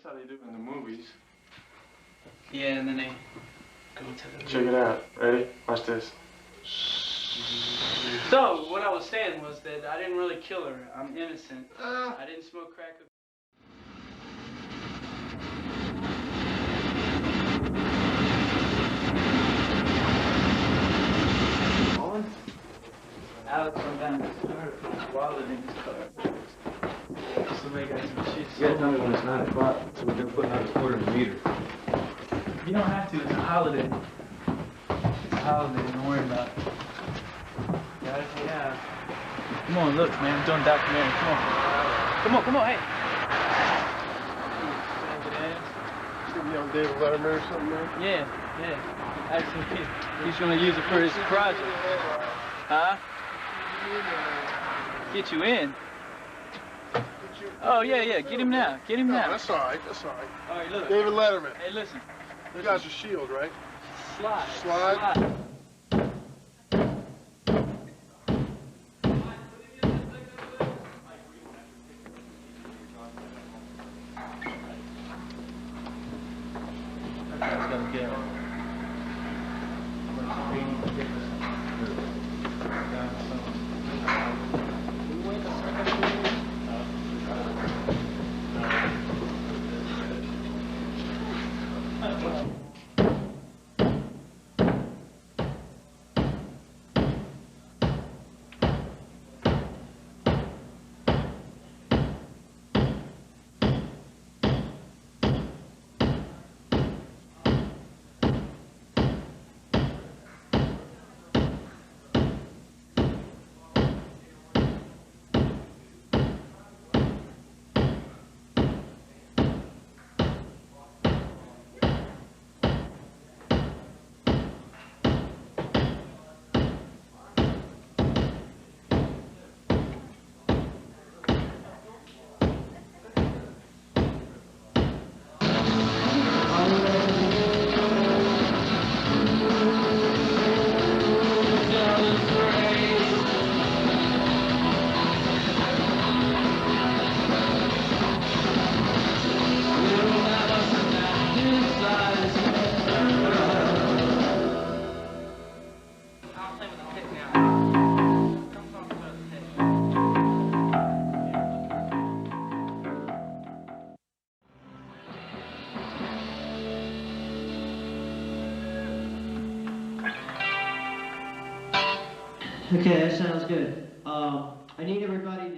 That's how they do in the movies. Yeah, and then they go to the... Check it out. Ready? Watch this. So, what I was saying was that I didn't really kill her. I'm innocent. I didn't smoke crack. Alex went down to the car while in his car. Somebody got some shit. You gotta tell me when it's 9 o'clock so we can put another quarter in the meter. You don't have to, it's a holiday. It's a holiday, don't worry about it. Guys, yeah. Come on, look, man, I'm doing a documentary. Come on. Come on, hey. Should be on David Letterman or something, man? Yeah. Actually, he's gonna use it for his project. Huh? Get you in? Oh, yeah, get him now. Get him now. That's all right. All right, look. David Letterman. Hey, listen. You guys are Shield, right? Slide. Okay, that sounds good. I need everybody